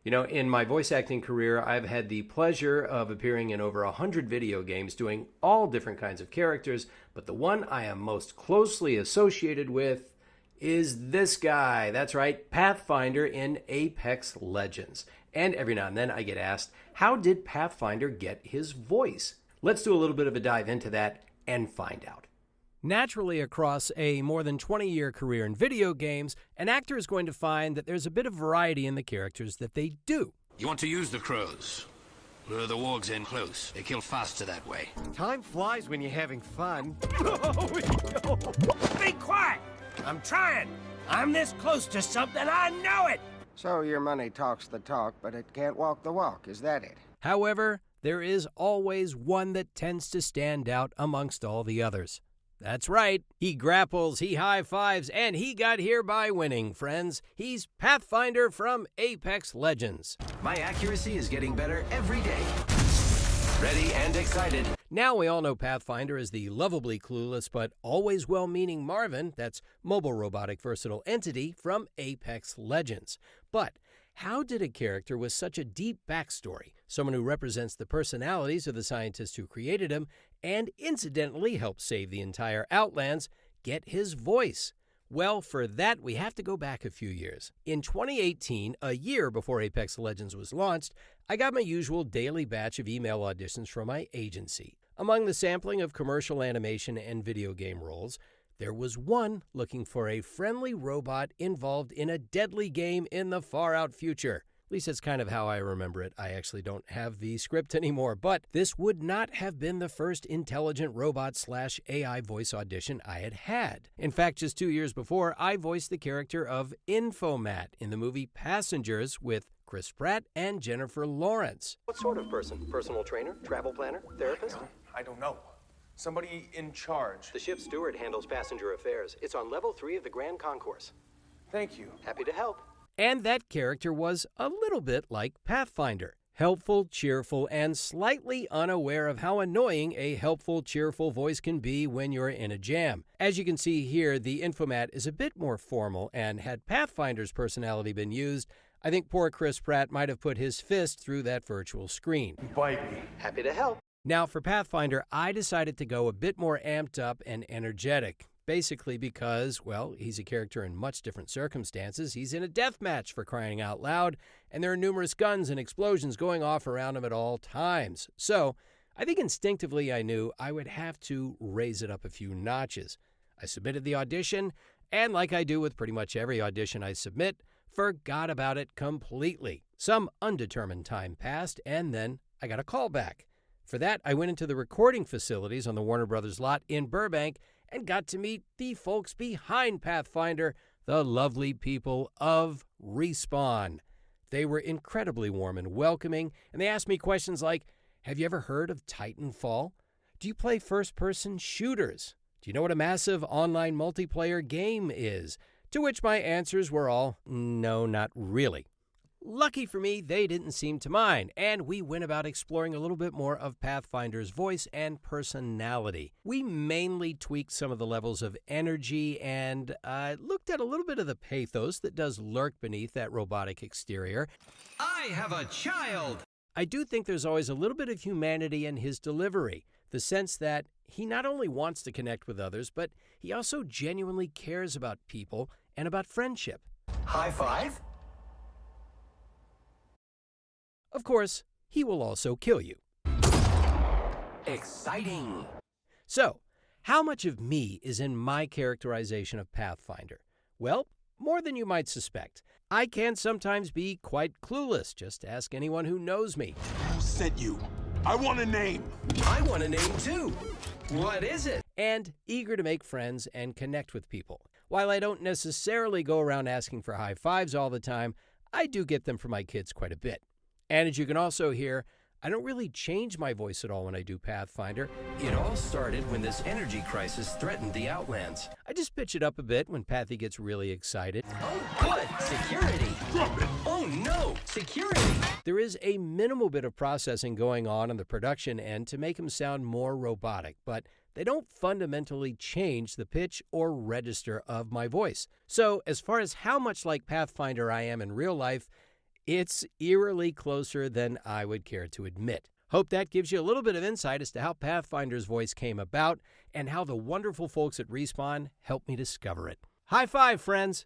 You know, in my voice acting career, I've had the pleasure of appearing in over 100 video games doing all different kinds of characters, but the one I am most closely associated with is this guy. That's right, Pathfinder in Apex Legends. And every now and then I get asked, how did Pathfinder get his voice? Let's do a little bit of a dive into that and find out. Naturally, across a more than 20-year career in video games, an actor is going to find that there's a bit of variety in the characters that they do. You want to use the crows. Lure the wargs in close. They kill faster that way. Time flies when you're having fun. Be quiet! I'm trying. I'm this close to something, I know it! So your money talks the talk, but it can't walk the walk, is that it? However, there is always one that tends to stand out amongst all the others. That's right. He grapples, he high-fives, and he got here by winning, friends. He's Pathfinder from Apex Legends. My accuracy is getting better every day. Ready and excited. Now we all know Pathfinder as the lovably clueless but always well-meaning Marvin, that's mobile robotic versatile entity from Apex Legends. But how did a character with such a deep backstory, someone who represents the personalities of the scientists who created him, and incidentally helped save the entire Outlands, get his voice? Well, for that, we have to go back a few years. In 2018, a year before Apex Legends was launched, I got my usual daily batch of email auditions from my agency. Among the sampling of commercial animation and video game roles, there was one looking for a friendly robot involved in a deadly game in the far-out future. At least that's kind of how I remember it. I actually don't have the script anymore, but this would not have been the first intelligent robot/AI voice audition I had had. In fact, just 2 years before, I voiced the character of Infomat in the movie Passengers with Chris Pratt and Jennifer Lawrence. What sort of person? Personal trainer? Travel planner? Therapist? I don't know. Somebody in charge. The ship's steward handles passenger affairs. It's on level 3 of the Grand Concourse. Thank you. Happy to help. And that character was a little bit like Pathfinder. Helpful, cheerful, and slightly unaware of how annoying a helpful, cheerful voice can be when you're in a jam. As you can see here, the Infomat is a bit more formal, and had Pathfinder's personality been used, I think poor Chris Pratt might have put his fist through that virtual screen. Bite me. Happy to help. Now, for Pathfinder, I decided to go a bit more amped up and energetic. Basically because, well, he's a character in much different circumstances. He's in a death match, for crying out loud, and there are numerous guns and explosions going off around him at all times. So, I think instinctively I knew I would have to raise it up a few notches. I submitted the audition, and like I do with pretty much every audition I submit, forgot about it completely. Some undetermined time passed, and then I got a call back. For that, I went into the recording facilities on the Warner Brothers lot in Burbank and got to meet the folks behind Pathfinder, the lovely people of Respawn. They were incredibly warm and welcoming, and they asked me questions like, have you ever heard of Titanfall? Do you play first-person shooters? Do you know what a massive online multiplayer game is? To which my answers were all, no, not really. Lucky for me, they didn't seem to mind, and we went about exploring a little bit more of Pathfinder's voice and personality. We mainly tweaked some of the levels of energy and looked at a little bit of the pathos that does lurk beneath that robotic exterior. I have a child! I do think there's always a little bit of humanity in his delivery, the sense that he not only wants to connect with others, but he also genuinely cares about people and about friendship. High five? Of course, he will also kill you. Exciting! So, how much of me is in my characterization of Pathfinder? Well, more than you might suspect. I can sometimes be quite clueless. Just ask anyone who knows me. Who sent you? I want a name. I want a name too. What is it? And eager to make friends and connect with people. While I don't necessarily go around asking for high fives all the time, I do get them for my kids quite a bit. And as you can also hear, I don't really change my voice at all when I do Pathfinder. It all started when this energy crisis threatened the Outlands. I just pitch it up a bit when Pathy gets really excited. Oh, good! Security! Drop it! Oh, no! Security! There is a minimal bit of processing going on the production end to make him sound more robotic, but they don't fundamentally change the pitch or register of my voice. So, as far as how much like Pathfinder I am in real life, It's eerily closer than I would care to admit. Hope that gives you a little bit of insight as to how Pathfinder's voice came about and how the wonderful folks at Respawn helped me discover it. High five, friends!